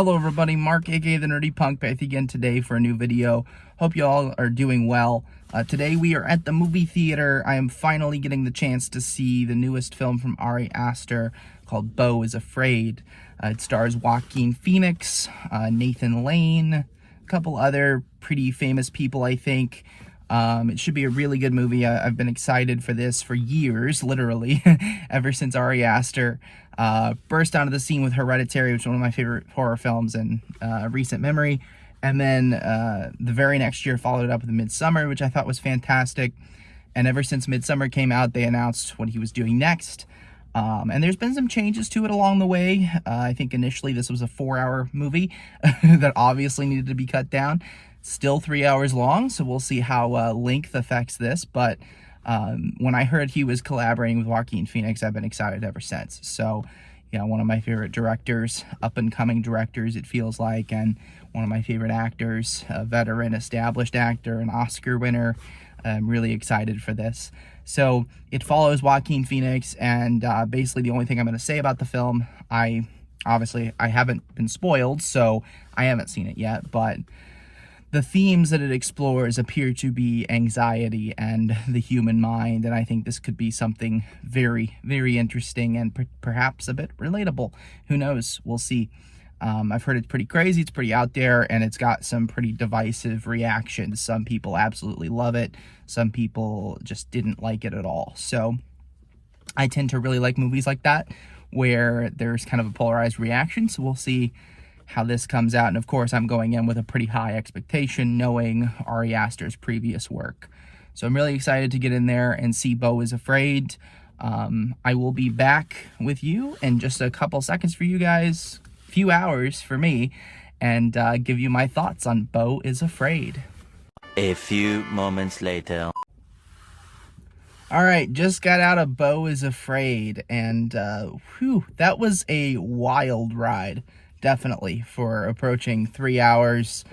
Hello everybody, Mark aka the Nerdy Punk back again today for a new video. Hope you all are doing well. Today we are at the movie theater. I am finally getting the chance to see the newest film from Ari Aster called Beau is Afraid. It stars Joaquin Phoenix, Nathan Lane, a couple other pretty famous people, I think. It should be a really good movie. I've been excited for this for years, literally, ever since Ari Aster burst onto the scene with Hereditary, which is one of my favorite horror films in recent memory. And then the very next year followed it up with Midsummer, which I thought was fantastic. And ever since Midsummer came out, they announced what he was doing next. And there's been some changes to it along the way. I think initially this was a 4-hour movie that obviously needed to be cut down. Still 3 hours long, so we'll see how length affects this. But when I heard he was collaborating with Joaquin Phoenix, I've been excited ever since. So, yeah, one of my favorite directors, up-and-coming directors, it feels like, and one of my favorite actors, a veteran, established actor, an Oscar winner. I'm really excited for this. So it follows Joaquin Phoenix, and basically the only thing I'm going to say about the film, I haven't been spoiled, so I haven't seen it yet, but the themes that it explores appear to be anxiety and the human mind, and I think this could be something very, very interesting and perhaps a bit relatable. Who knows? We'll see. I've heard it's pretty crazy, it's pretty out there, and it's got some pretty divisive reactions. Some people absolutely love it. Some people just didn't like it at all. So I tend to really like movies like that, where there's kind of a polarized reaction, so we'll see how this comes out. And of course, I'm going in with a pretty high expectation, knowing Ari Aster's previous work. So I'm really excited to get in there and see Beau is Afraid. I will be back with you in just a couple seconds for you guys, few hours for me, and give you my thoughts on Beau is Afraid. A few moments later. All right, just got out of Beau is Afraid, and that was a wild ride. Definitely, for approaching 3 hours.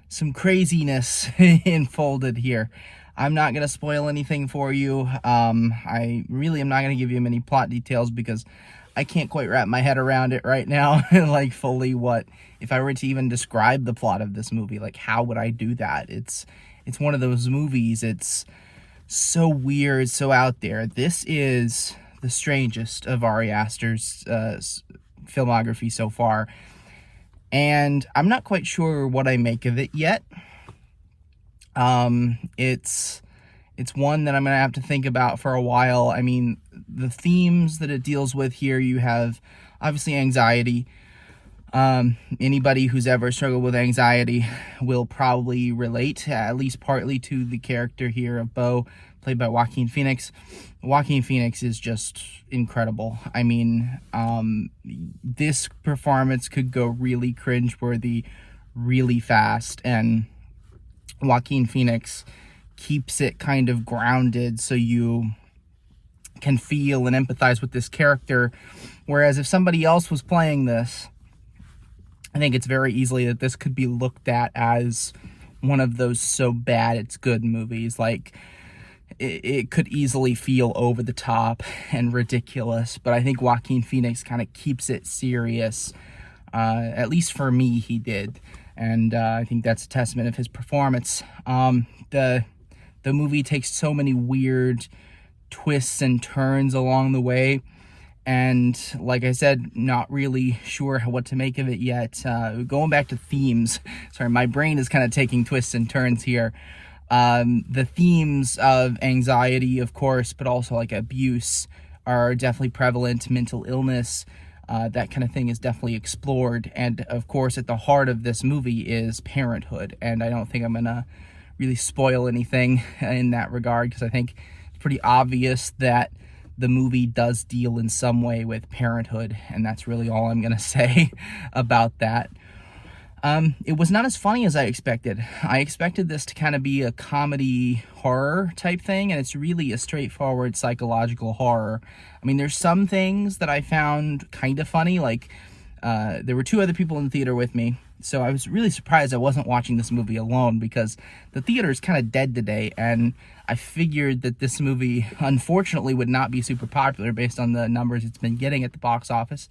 Some craziness unfolded here. I'm not going to spoil anything for you. I really am not going to give you many plot details because I can't quite wrap my head around it right now. Like, fully what, if I were to even describe the plot of this movie, like, how would I do that? It's one of those movies, it's so weird, so out there. This is the strangest of Ari Aster's filmography so far. And I'm not quite sure what I make of it yet. It's one that I'm going to have to think about for a while. I mean, the themes that it deals with here, you have obviously anxiety. Anybody who's ever struggled with anxiety will probably relate, at least partly, to the character here of Beau, played by Joaquin Phoenix. Joaquin Phoenix is just incredible. I mean, this performance could go really cringeworthy really fast, and Joaquin Phoenix keeps it kind of grounded so you can feel and empathize with this character, whereas if somebody else was playing this, I think it's very easily that this could be looked at as one of those so bad it's good movies. Like, it could easily feel over the top and ridiculous, but I think Joaquin Phoenix kind of keeps it serious. At least for me, he did. And I think that's a testament of his performance. The movie takes so many weird twists and turns along the way. And like I said, not really sure what to make of it yet. Going back to themes, sorry, my brain is kind of taking twists and turns here. The themes of anxiety, of course, but also like abuse are definitely prevalent. Mental illness, that kind of thing is definitely explored. And of course, at the heart of this movie is parenthood. And I don't think I'm going to really spoil anything in that regard, because I think it's pretty obvious that the movie does deal in some way with parenthood, and that's really all I'm going to say about that. It was not as funny as I expected. I expected this to kind of be a comedy horror type thing, and it's really a straightforward psychological horror. I mean, there's some things that I found kind of funny, like there were 2 other people in the theater with me, so I was really surprised I wasn't watching this movie alone, because the theater is kind of dead today, and I figured that this movie, unfortunately, would not be super popular based on the numbers it's been getting at the box office.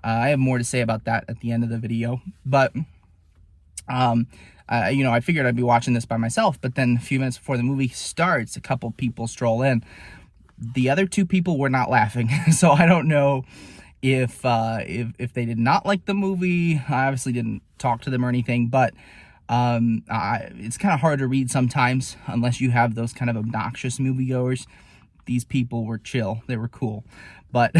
I have more to say about that at the end of the video, but I figured I'd be watching this by myself, but then a few minutes before the movie starts, a couple people stroll in. The other two people were not laughing, so I don't know if they did not like the movie. I obviously didn't talk to them or anything, but it's kind of hard to read sometimes unless you have those kind of obnoxious moviegoers. These people were chill. They were cool. But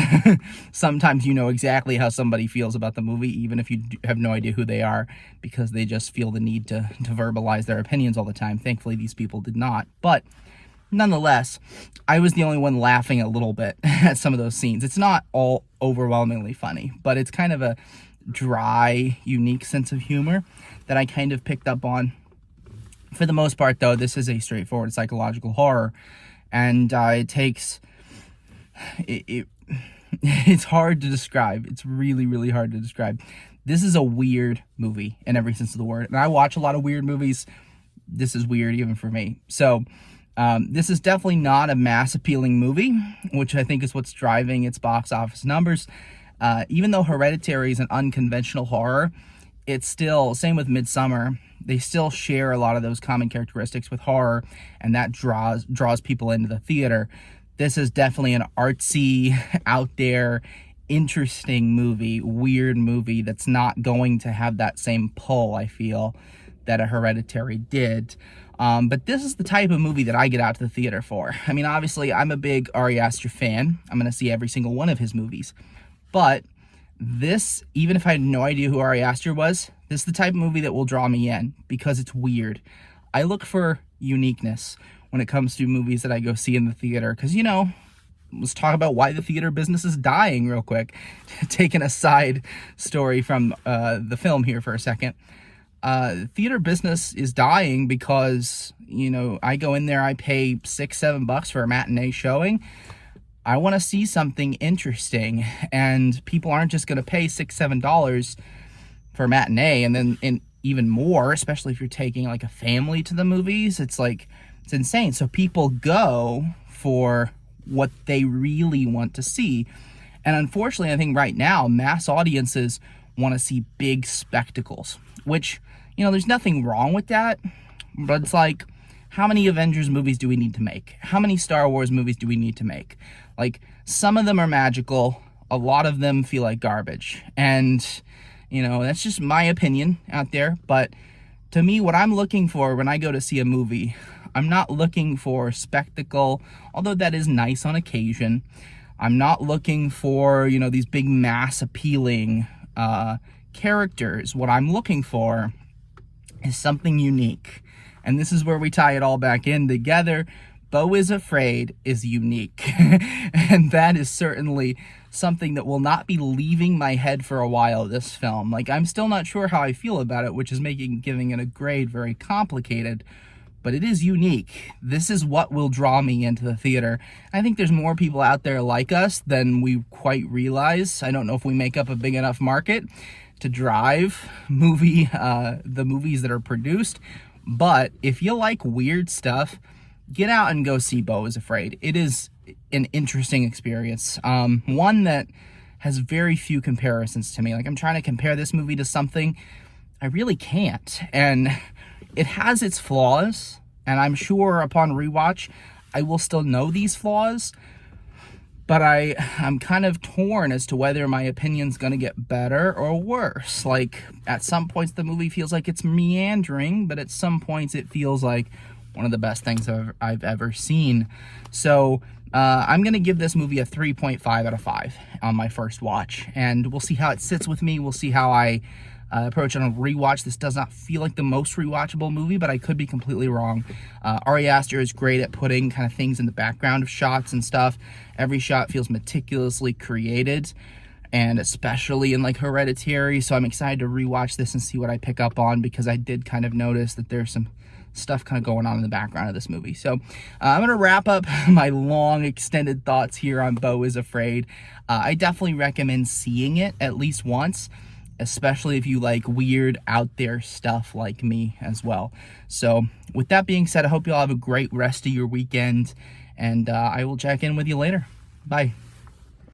sometimes you know exactly how somebody feels about the movie, even if you have no idea who they are, because they just feel the need to verbalize their opinions all the time. Thankfully, these people did not. But nonetheless, I was the only one laughing a little bit at some of those scenes. It's not all overwhelmingly funny, but it's kind of a dry, unique sense of humor that I kind of picked up on. For the most part, though, this is a straightforward psychological horror, and it's hard to describe. It's really, really hard to describe. This is a weird movie in every sense of the word, and I watch a lot of weird movies. This is weird even for me. So this is definitely not a mass appealing movie, which I think is what's driving its box office numbers. Even though Hereditary is an unconventional horror, it's still, same with Midsommar, they still share a lot of those common characteristics with horror, and that draws people into the theater. This is definitely an artsy, out there, interesting movie, weird movie that's not going to have that same pull, I feel, that a Hereditary did. But this is the type of movie that I get out to the theater for. I mean, obviously, I'm a big Ari Aster fan. I'm going to see every single one of his movies. But this, even if I had no idea who Ari Aster was, this is the type of movie that will draw me in because it's weird. I look for uniqueness when it comes to movies that I go see in the theater. Because, let's talk about why the theater business is dying real quick. Taking a side story from the film here for a second. Theater business is dying because, I go in there, I pay $6-7 for a matinee showing. I want to see something interesting, and people aren't just going to pay $6-7 for a matinee, and then even more, especially if you're taking like a family to the movies. It's insane. So people go for what they really want to see, and unfortunately, I think right now mass audiences want to see big spectacles, which, there's nothing wrong with that, but it's like, how many Avengers movies do we need to make? How many Star Wars movies do we need to make? Like, some of them are magical, a lot of them feel like garbage, and that's just my opinion out there. But to me, what I'm looking for when I go to see a movie, I'm not looking for spectacle, although that is nice on occasion. I'm not looking for, these big mass appealing characters. What I'm looking for is something unique. And this is where we tie it all back in together. Beau is Afraid is unique. And that is certainly something that will not be leaving my head for a while, this film. Like, I'm still not sure how I feel about it, which is making giving it a grade very complicated. But it is unique. This is what will draw me into the theater. I think there's more people out there like us than we quite realize. I don't know if we make up a big enough market to drive the movies that are produced. But if you like weird stuff, get out and go see Beau is Afraid. It is an interesting experience. One that has very few comparisons to me. Like, I'm trying to compare this movie to something. I really can't. And it has its flaws, and I'm sure upon rewatch, I will still know these flaws. But I'm kind of torn as to whether my opinion's going to get better or worse. Like, at some points, the movie feels like it's meandering, but at some points, it feels like one of the best things I've ever seen. So, I'm going to give this movie a 3.5 out of 5 on my first watch. And we'll see how it sits with me. We'll see how I approach it on a rewatch. This does not feel like the most rewatchable movie, but I could be completely wrong. Ari Aster is great at putting kind of things in the background of shots and stuff. Every shot feels meticulously created, and especially in like Hereditary. So I'm excited to rewatch this and see what I pick up on, because I did kind of notice that there's some stuff kind of going on in the background of this movie. So I'm going to wrap up my long extended thoughts here on Beau is Afraid. I definitely recommend seeing it at least once, especially if you like weird out there stuff like me as well. So with that being said, I hope you all have a great rest of your weekend, and I will check in with you later. Bye.